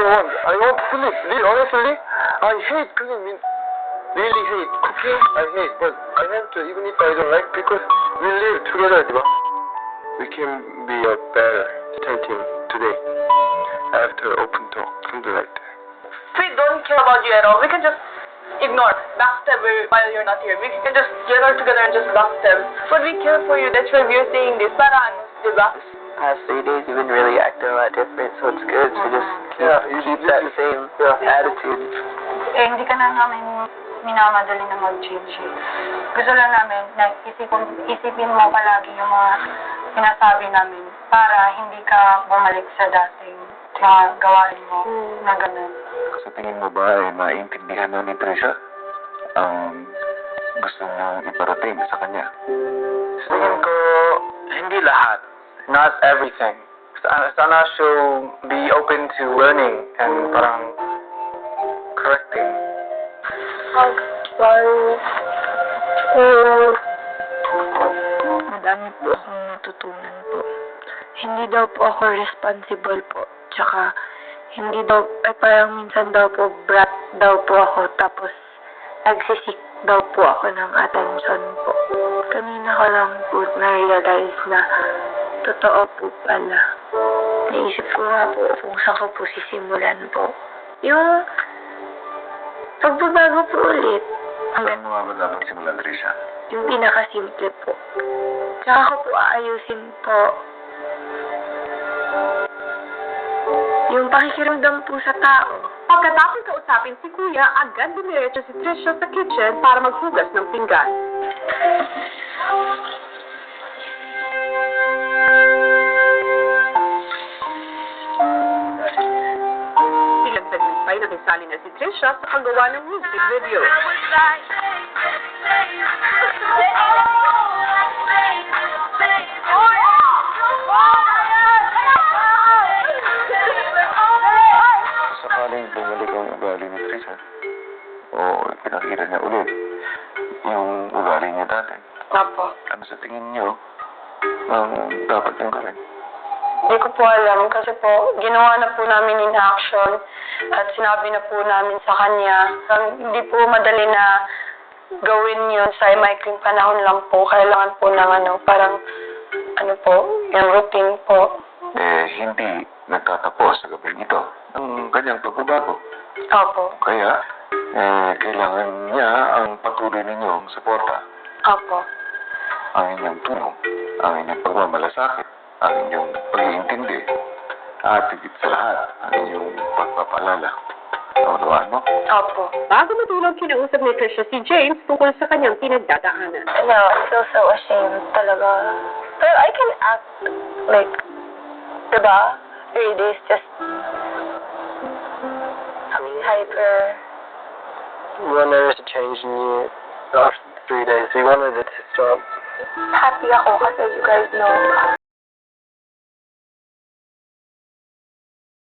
I want sleep. Honestly, I hate cleaning. Really hate cooking. I hate, but I have to, even if I don't like, because we live together, diba? We can be a better starting today after open talk, something like that. If we don't care about you at all, we can just ignore, backstab while you're not here. We can just get all together and just backstab. But we care for you, that's why we're saying this. Para ano, diba? Past 3 days, you've been really acting a lot different, so it's good to just keep that same attitude. Eh, hindi ka na namin minamadali na mag-change. Gusto lang namin na isipin mo palagi yung mga sinasabi namin para hindi ka bumalik sa dating mga gawain mo na ganun. Sa tingin mo ba ay maintindihan na ni Trisha ang gusto niyang iparating sa kanya? Sa tingin ko, hindi lahat. Not everything. Sana she'll be open to learning and parang correcting. Madami po akong natutunan po. Hindi daw po ako responsible po. Tsaka, hindi daw, parang minsan daw po, brat daw po ako. Tapos, nagsisik daw po ako ng attention po. Kanina ko lang po na-realize na totoo po pala. Naisip ko nga po kung saan ko po sisimulan po. Yung pagbabago po ulit. Saan mo nga ba dapat simulan, Trisha? Yung pinakasimple po. Tsaka ko po aayusin po yung pakikiramdam po sa tao. Pagkatapos kausapin si Kuya, agad dumiretso si Trisha sa kitchen para maghugas ng pinggan. Ilang saglit pa'y nakisali na si Trisha sa paggawa ng music video. Sakaling bumalik ang ugali ni Trisha o pinakita niya ulit yung ugali niya dati, Apo. ano sa tingin niyo ang dapat niyang gawin? Hindi ko po alam kasi po ginawa na po namin in action at sinabi na po namin sa kanya. Hindi po madali na gawin yun sa maikling panahon lang po. Kailangan po ng parang yung routine po. Hindi nagtatapos sa gabing ito ang kanyang pagbabago. Opo. Kaya, kailangan niya ang patuloy ninyong suporta, Opo. ang inyong tulong, ang inyong pagmamalasakit, ang inyong pag-iintindi, at higit sa lahat, ang inyong pagpapalala. Naunawaan mo? Opo. Bago matulog, kinausap ni Trisha si James tungkol sa kanyang pinagdadaanan. No, I feel so ashamed talaga. Pero I can act like, diba? 3 days just hyper. We wanted to change in you after 3 days. We wanted it to stop. Happy ako kasi you guys know